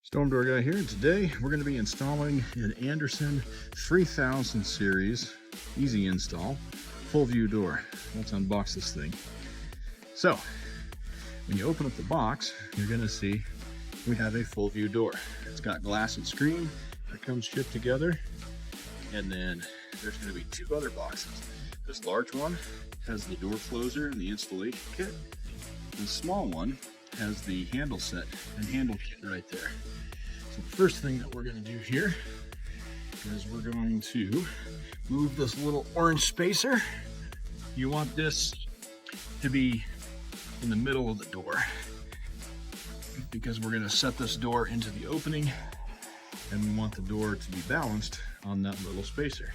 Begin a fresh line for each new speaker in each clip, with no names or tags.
Storm Door Guy here, and today we're going to be installing an Andersen 3000 series easy install full view door. Let's unbox this thing. So when you open up the box, you're going to see we have a full view door. It's got glass and screen that comes shipped together, and then there's going to be two other boxes. This large one has the door closer and the installation kit. The small one has the handle set and handle kit right there. So the first thing that we're going to do here is we're going to move this little orange spacer. You want this to be in the middle of the door because we're going to set this door into the opening, and we want the door to be balanced on that little spacer.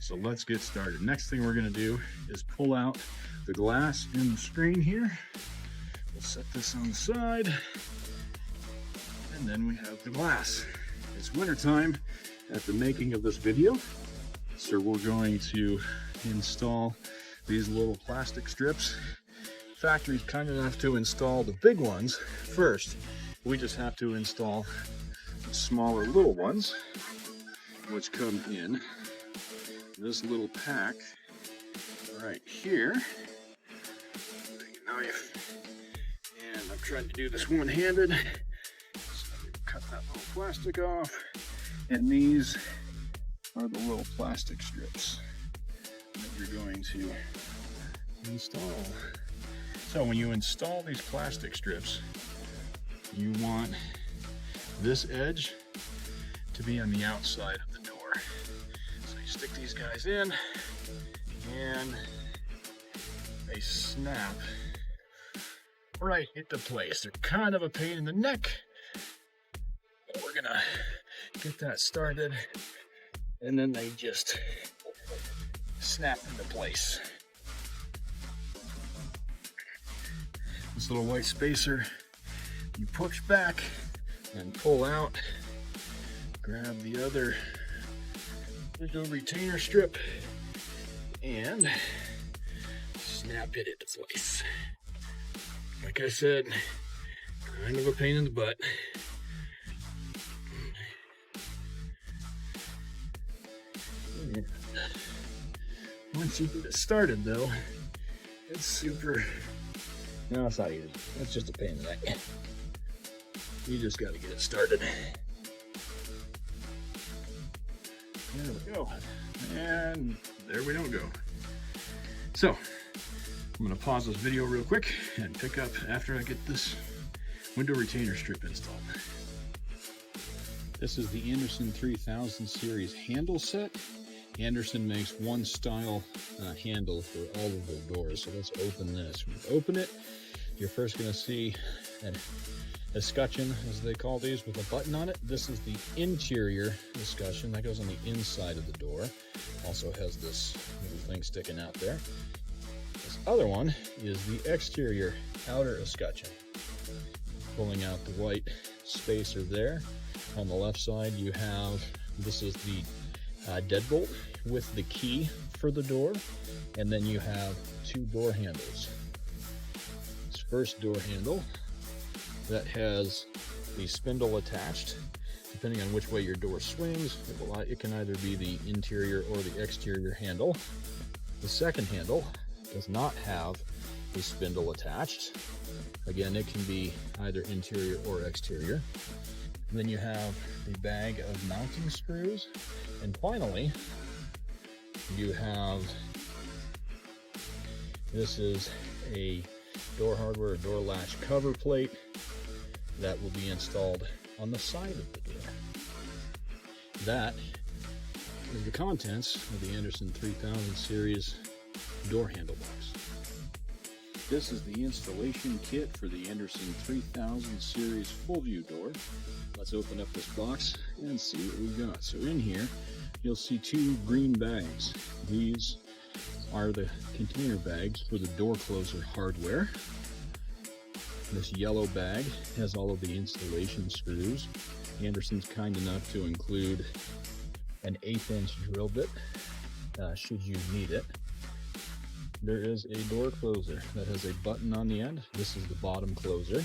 So let's get started. Next thing we're going to do is pull out the glass in the screen here. We'll set this on the side, and then we have the glass. It's winter time at the making of this video, so we're going to install these little plastic strips. Factory's kind enough to install the big ones first. We just have to install the smaller little ones, which come in this little pack right here. Knife, and I'm trying to do this one-handed. So cut that little plastic off, and these are the little plastic strips that you're going to install. So when you install these plastic strips, you want this edge to be on the outside of the door. So you stick these guys in, and they snap right into place. They're kind of a pain in the neck, but we're gonna get that started, and then they just snap into place. This little white spacer, you push back and pull out, grab the other little retainer strip, and snap it into place. Like I said, kind of a pain in the butt. Once you get it started though, it's super, no, it's not easy. It's just a pain in the neck. You just got to get it started. There we go. And there we don't go. So I'm going to pause this video real quick and pick up after I get this window retainer strip installed. This is the Andersen 3000 series handle set. Andersen makes one style handle for all of their doors. So let's open this. When you open it, you're first going to see an escutcheon, as they call these, with a button on it. This is the interior escutcheon that goes on the inside of the door. Also has this little thing sticking out there. This other one is the exterior outer escutcheon. Pulling out the white spacer there. On the left side you have, this is the deadbolt with the key for the door, and then you have two door handles. This first door handle that has the spindle attached. Depending on which way your door swings, it can either be the interior or the exterior handle. The second handle does not have a spindle attached. Again, it can be either interior or exterior. And then you have the bag of mounting screws. And finally, you have, this is a door hardware, door latch cover plate that will be installed on the side of the door. That is the contents of the Andersen 3000 series door handle box. This is the installation kit for the Andersen 3000 series full view door. Let's open up this box and see what we've got. So in here, you'll see two green bags. These are the container bags for the door closer hardware. This yellow bag has all of the installation screws. Andersen's kind enough to include an 1/8" drill bit, should you need it. There is a door closer that has a button on the end. This is the bottom closer.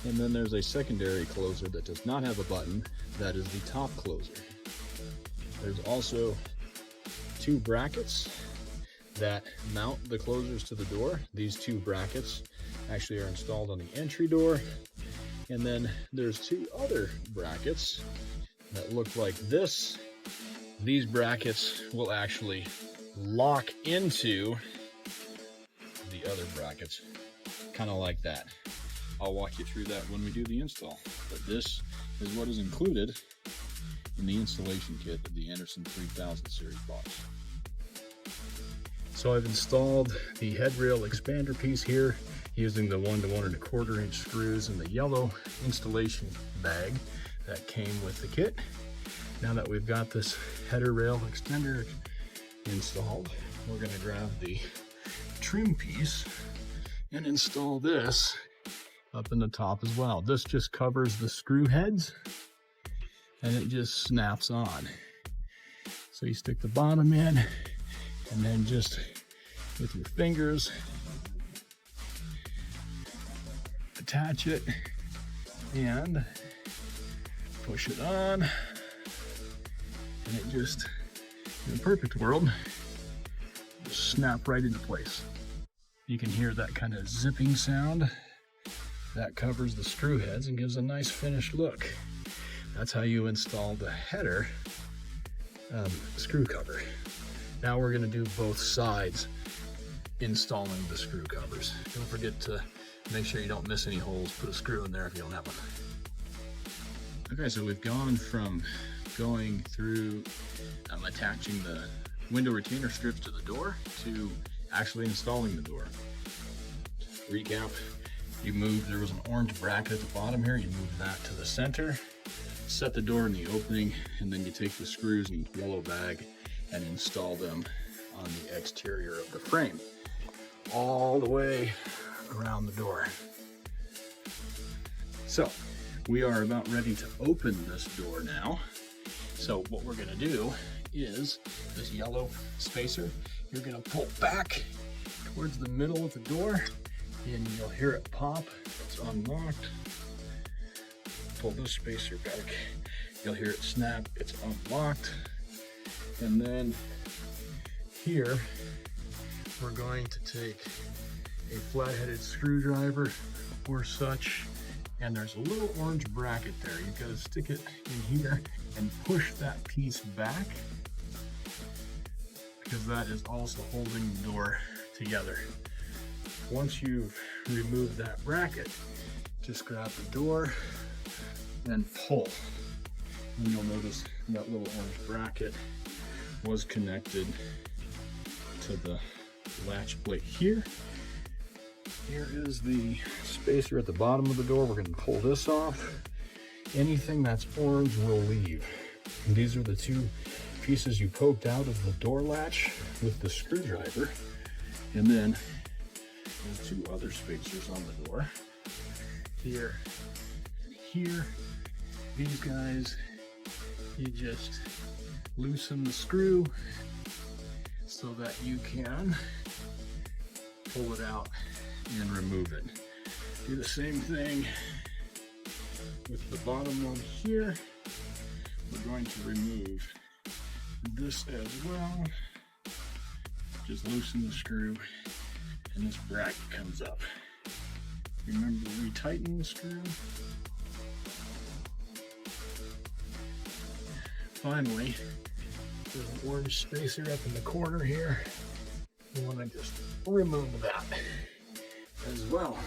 And then there's a secondary closer that does not have a button. That is the top closer. There's also 2 brackets that mount the closers to the door. These 2 brackets actually are installed on the entry door. And then there's 2 other brackets that look like this. These brackets will actually lock into the other brackets, kind of like that. I'll walk you through that when we do the install. But this is what is included in the installation kit of the Andersen 3000 series box. So I've installed the headrail expander piece here using the 1 to 1 1/4 inch screws in the yellow installation bag that came with the kit. Now that we've got this header rail extender installed, we're going to grab the trim piece and install this up in the top as well. This just covers the screw heads and it just snaps on. So you stick the bottom in and then just with your fingers attach it and push it on, and it just, in a perfect world, just snap right into place. You can hear that kind of zipping sound. That covers the screw heads and gives a nice finished look. That's how you install the header screw cover. Now we're going to do both sides installing the screw covers. Don't forget to make sure you don't miss any holes. Put a screw in there if you don't have one. Okay, so we've gone from going through attaching the window retainer strips to the door to actually installing the door. Recap, there was an orange bracket at the bottom here. You move that to the center, set the door in the opening, and then you take the screws in the yellow bag and install them on the exterior of the frame, all the way around the door. So we are about ready to open this door now. So what we're gonna do is this yellow spacer, you're gonna pull back towards the middle of the door and you'll hear it pop. It's unlocked. Pull this spacer back, you'll hear it snap. It's unlocked. And then here we're going to take a flat-headed screwdriver or such, and there's a little orange bracket there. You've got to stick it in here and push that piece back, because that is also holding the door together. Once you've removed that bracket, just grab the door and pull. And you'll notice that little orange bracket was connected to the latch plate here. Here is the spacer at the bottom of the door. We're going to pull this off. Anything that's orange will leave. And these are the 2 pieces you poked out of the door latch with the screwdriver. And then there's 2 other spacers on the door. Here and here. These guys, you just loosen the screw so that you can pull it out and remove it. Do the same thing with the bottom one here. We're going to remove this as well. Just loosen the screw and this bracket comes up. Remember to retighten the screw. Finally, there's an orange spacer up in the corner here. You want to just remove that as well.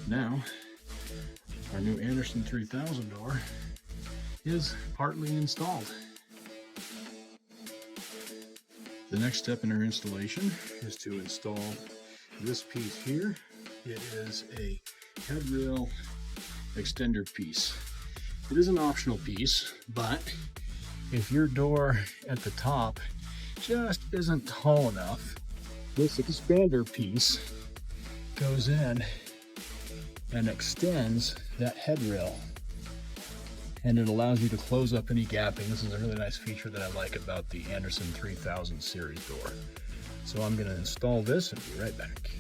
Now, our new Andersen 3000 door is partly installed. The next step in our installation is to install this piece here. It is a headrail extender piece. It is an optional piece, but if your door at the top just isn't tall enough, this expander piece goes in and extends that headrail, and it allows you to close up any gapping. This is a really nice feature that I like about the Andersen 3000 series door. So I'm going to install this and be right back.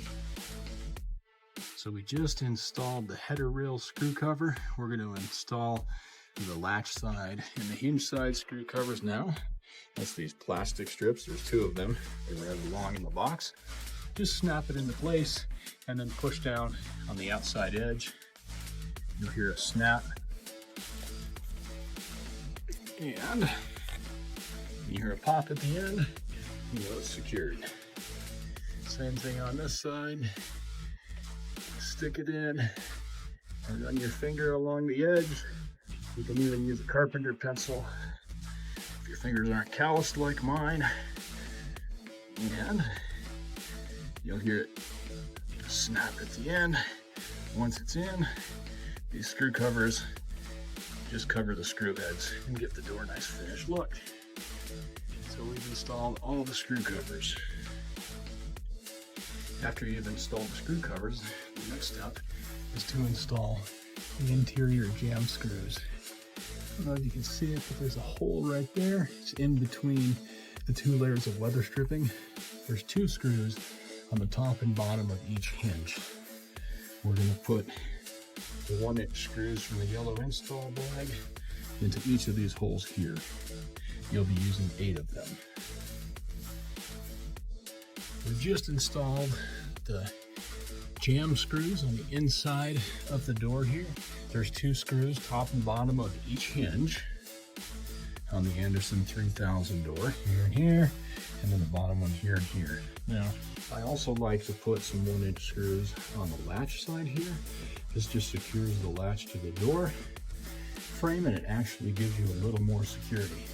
So we just installed the header rail screw cover. We're going to install the latch side and the hinge side screw covers now. That's these plastic strips. There's 2 of them. They're right along in the box. Just snap it into place and then push down on the outside edge. You'll hear a snap. And you hear a pop at the end. You know it's secured. Same thing on this side. Stick it in and run your finger along the edge. You can even use a carpenter pencil if your fingers aren't calloused like mine. And you'll hear it snap at the end. Once it's in, these screw covers just cover the screw heads and give the door a nice finished look. So we've installed all the screw covers. After you've installed the screw covers, the next step is to install the interior jam screws. I don't know if you can see it, but there's a hole right there. It's in between the 2 layers of weather stripping. There's 2 screws on the top and bottom of each hinge. We're going to put the 1-inch screws from the yellow install bag into each of these holes here. You'll be using 8 of them. We just installed the jam screws on the inside of the door here. There's 2 screws, top and bottom of each hinge on the Andersen 3000 door, here and here, and then the bottom one here and here. Now, I also like to put some 1-inch screws on the latch side here. This just secures the latch to the door frame, and it actually gives you a little more security.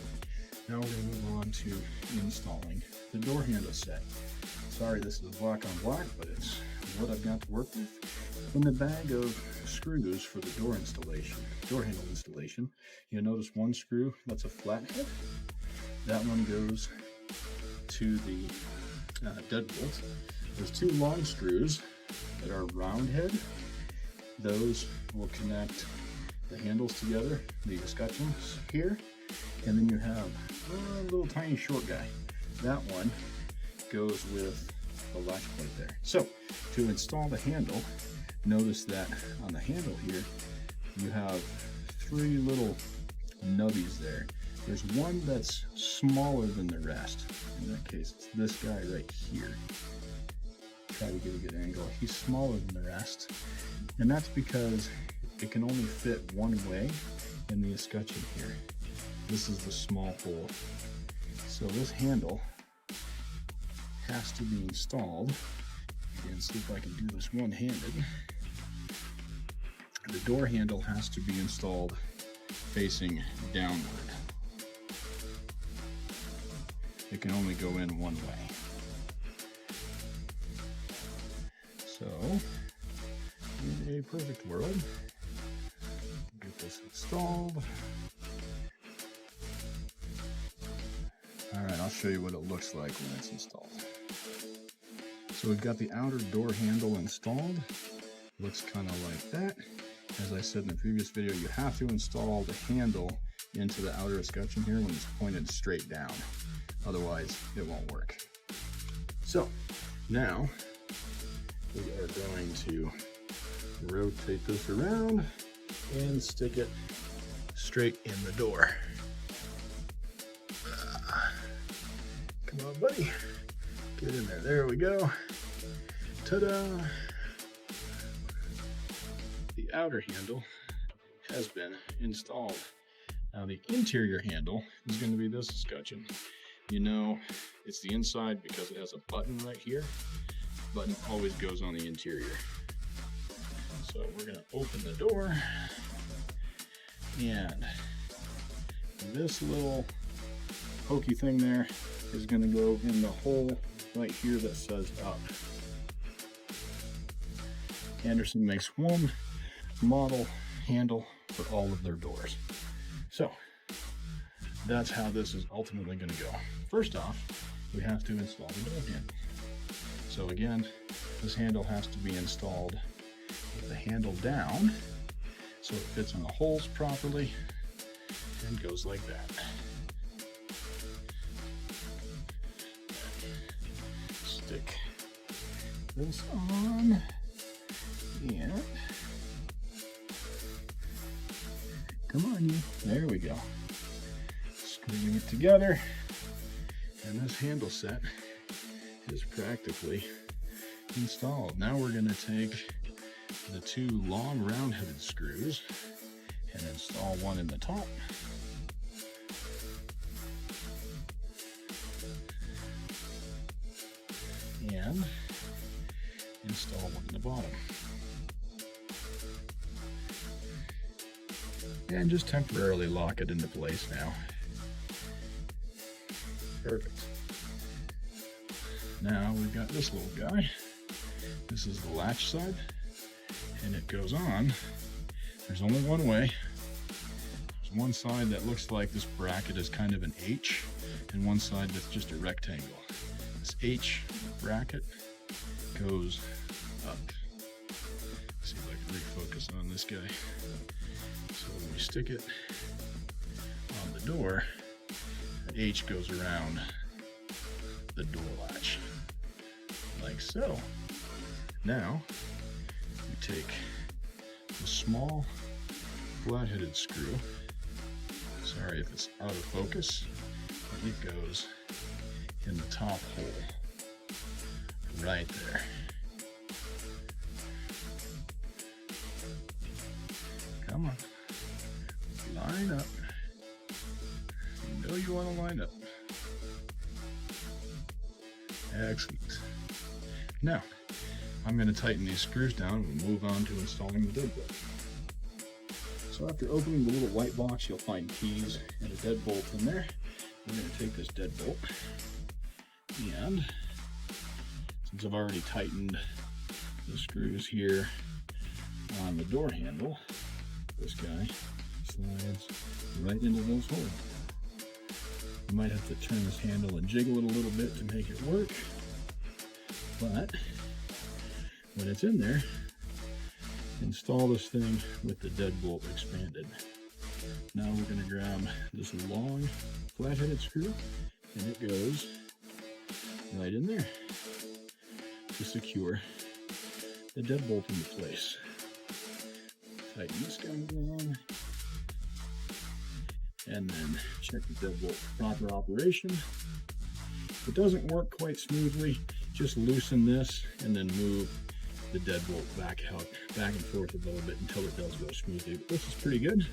Now we're going to move on to installing the door handle set. Sorry this is black on black, but it's what I've got to work with. In the bag of screws for the door handle installation, you'll notice 1 screw that's a flathead. That one goes to the deadbolt. There's 2 long screws that are round head. Those will connect the handles together, the escutcheons here, and then you have a little tiny short guy. That one goes with the latch plate there. So to install the handle, notice that on the handle here you have 3 little nubbies there. There's one that's smaller than the rest. In that case, it's this guy right here. Try to get a good angle. He's smaller than the rest, and that's because it can only fit one way in the escutcheon here. This is the small hole. So this handle has to be installed. And see if I can do this one-handed. The door handle has to be installed facing downward. It can only go in one way. So, in a perfect world, get this installed. Alright, I'll show you what it looks like when it's installed. So we've got the outer door handle installed. Looks kind of like that. As I said in the previous video, you have to install the handle into the outer escutcheon here when it's pointed straight down. Otherwise, it won't work. So, now, we are going to rotate this around and stick it straight in the door. Come on, buddy. Get in there. There we go. Ta-da! The outer handle has been installed. Now the interior handle is going to be this escutcheon. You know, it's the inside because it has a button right here. The button always goes on the interior. So we're going to open the door, and this little pokey thing there is going to go in the hole right here that says up. Andersen makes one model handle for all of their doors. So that's how this is ultimately going to go. First off, we have to install the door handle. So again, this handle has to be installed with the handle down so it fits in the holes properly and goes like that. Stick this on, And come on, you. There we go. Screwing it together. And this handle set is practically installed. Now we're going to take the two long round-headed screws and install one in the top and install one in the bottom. And just temporarily lock it into place now. Perfect. Now we've got this little guy. This is the latch side, and it goes on. There's only one way. There's one side that looks like this bracket is kind of an H, and one side that's just a rectangle. This H bracket goes up. Let's see if I can refocus on this guy. So when we stick it on the door, that H goes around the door latch, like so. Now, we take the small flat-headed screw. Sorry if it's out of focus. It goes in the top hole, right there. Come on, line up. You know you want to line up. Excellent. Now, I'm going to tighten these screws down and we'll move on to installing the deadbolt. So after opening the little white box, you'll find keys and a deadbolt in there. We're going to take this deadbolt, and since I've already tightened the screws here on the door handle, this guy slides right into those holes. You might have to turn this handle and jiggle it a little bit to make it work, but when it's in there, install this thing with the deadbolt expanded. Now we're going to grab this long flat-headed screw, and it goes right in there to secure the deadbolt into place. Tighten this guy down, and then check the deadbolt for proper operation. If it doesn't work quite smoothly, just loosen this and then move the deadbolt back and forth a little bit until it does go smoothly. But this is pretty good.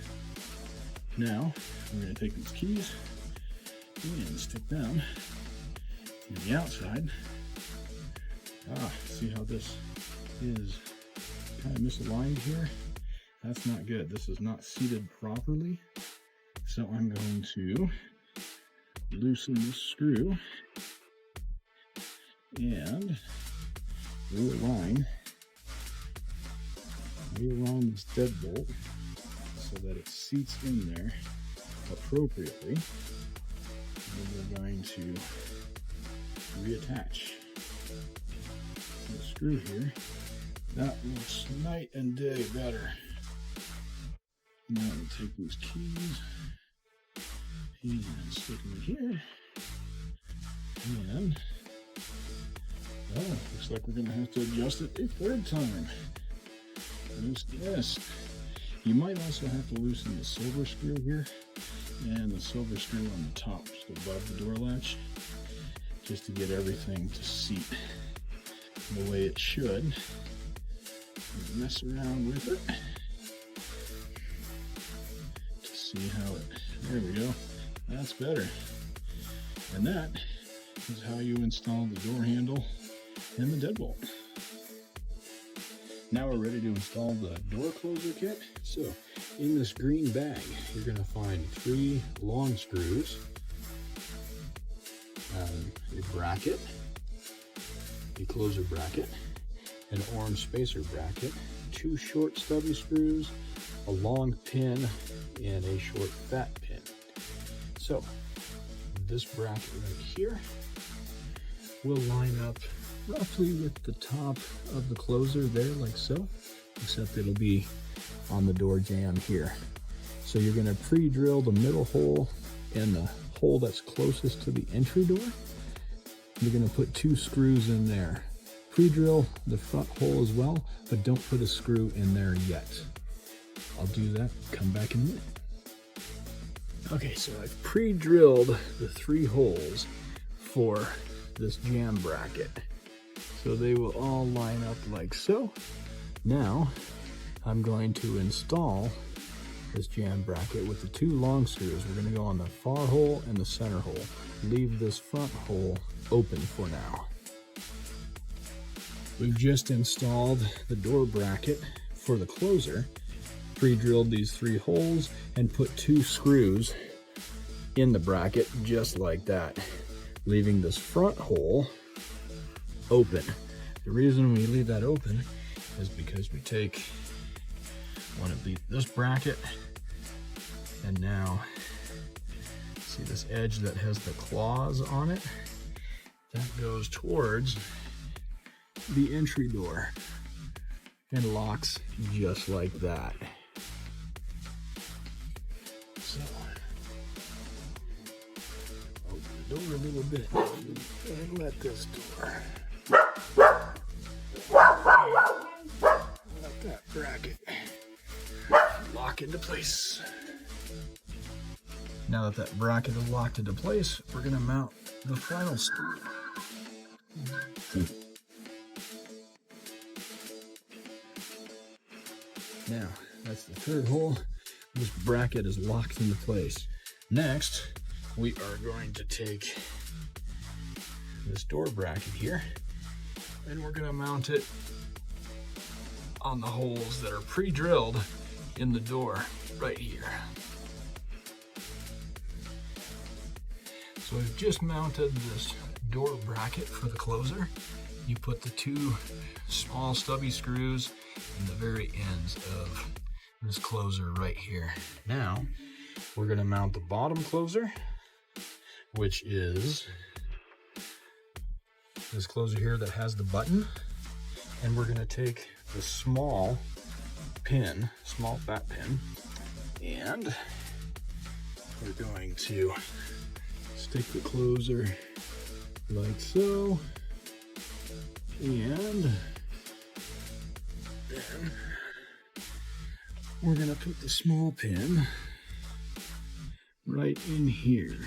Now we're going to take these keys and stick them in the outside. See how this is kind of misaligned here? That's not good. This is not seated properly. So I'm going to loosen this screw and realign this deadbolt so that it seats in there appropriately. And we're going to reattach the screw here. That looks night and day better. Now we'll take these keys and stick them here. And looks like we're going to have to adjust it a third time. Loosen this. You might also have to loosen the silver screw here and the silver screw on the top, just above the door latch, just to get everything to seat the way it should. Mess around with it to see how it, there we go, that's better. And that is how you install the door handle and the deadbolt. Now we're ready to install the door closer kit. So in this green bag, you're going to find 3 long screws, a bracket, a closer bracket, an orange spacer bracket, 2 short stubby screws, a long pin, and a short fat pin. So this bracket right here will line up roughly with the top of the closer there, like so, except it'll be on the door jamb here. So you're going to pre-drill the middle hole and the hole that's closest to the entry door. You're going to put 2 screws in there pre-drill the front hole as well, but don't put a screw in there yet. I'll do that, come back in a minute. Okay, so I've pre-drilled the 3 holes for this jam bracket. So they will all line up like so. Now, I'm going to install this jam bracket with the 2 long screws. We're going to go on the far hole and the center hole. Leave this front hole open for now. We've just installed the door bracket for the closer, pre-drilled these 3 holes, and put 2 screws in the bracket just like that, leaving this front hole open. The reason we leave that open is because we take one of this bracket, and now see this edge that has the claws on it? That goes towards the entry door and locks just like that. So, open the door a little bit and let this door, let that bracket lock into place. Now that that bracket is locked into place, we're going to mount the final screw. Now, that's the 3rd hole. This bracket is locked into place. Next, we are going to take this door bracket here, and we're going to mount it on the holes that are pre-drilled in the door right here. So we've just mounted this door bracket for the closer. You put the 2 small stubby screws in the very ends of this closer right here. Now we're going to mount the bottom closer, which is this closer here that has the button, and we're going to take the small pin, small fat pin, and we're going to stick the closer like so, and then we're going to put the small pin right in here.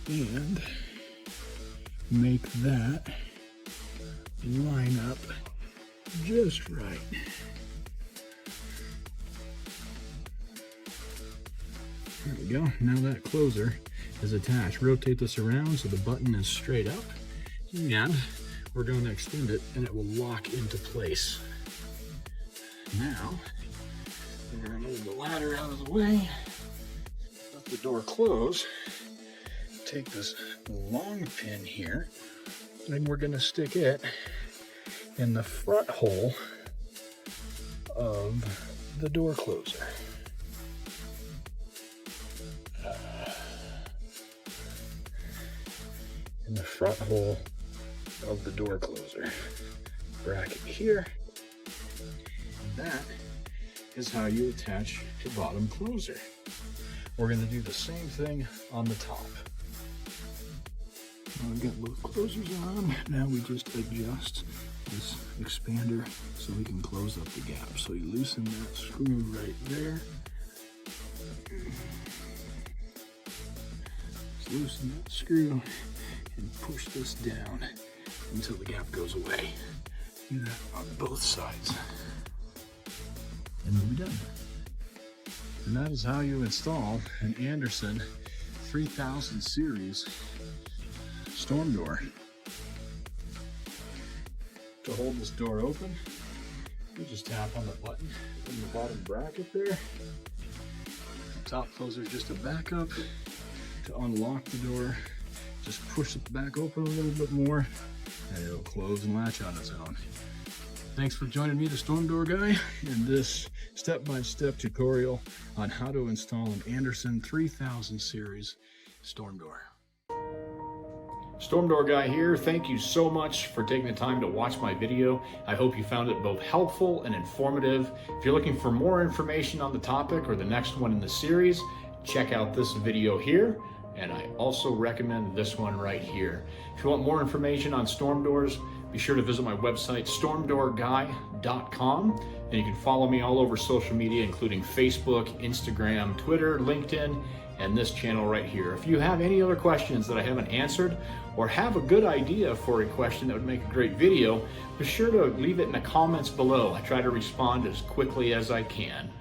And make that line up just right. There we go. Now that closer is attached. Rotate this around so the button is straight up, and we're going to extend it and it will lock into place. Now we're going to move the ladder out of the way, let the door close, take this long pin here, and we're going to stick it in the front hole of the door closer. In the front hole of the door closer. Bracket here. And that is how you attach your bottom closer. We're going to do the same thing on the top. Now we've got both closers on. Now we just adjust this expander so we can close up the gap. So you loosen that screw right there. Just loosen that screw and push this down until the gap goes away. Do that on both sides. And we'll be done. And that is how you install an Andersen 3000 series storm door. To hold this door open, you just tap on the button in the bottom bracket there. The top closer is just a backup. To unlock the door, just push it back open a little bit more and it'll close and latch on its own. Thanks for joining me, the Storm Door Guy, in this step-by-step tutorial on how to install an Andersen 3000 series storm door. Storm Door Guy here. Thank you so much for taking the time to watch my video. I hope you found it both helpful and informative. If you're looking for more information on the topic or the next one in the series, check out this video here.
and I also recommend this one right here. If you want more information on storm doors, be sure to visit my website, stormdoorguy.com, and you can follow me all over social media, including Facebook, Instagram, Twitter, LinkedIn, and this channel right here. If you have any other questions that I haven't answered, or have a good idea for a question that would make a great video, be sure to leave it in the comments below. I try to respond as quickly as I can.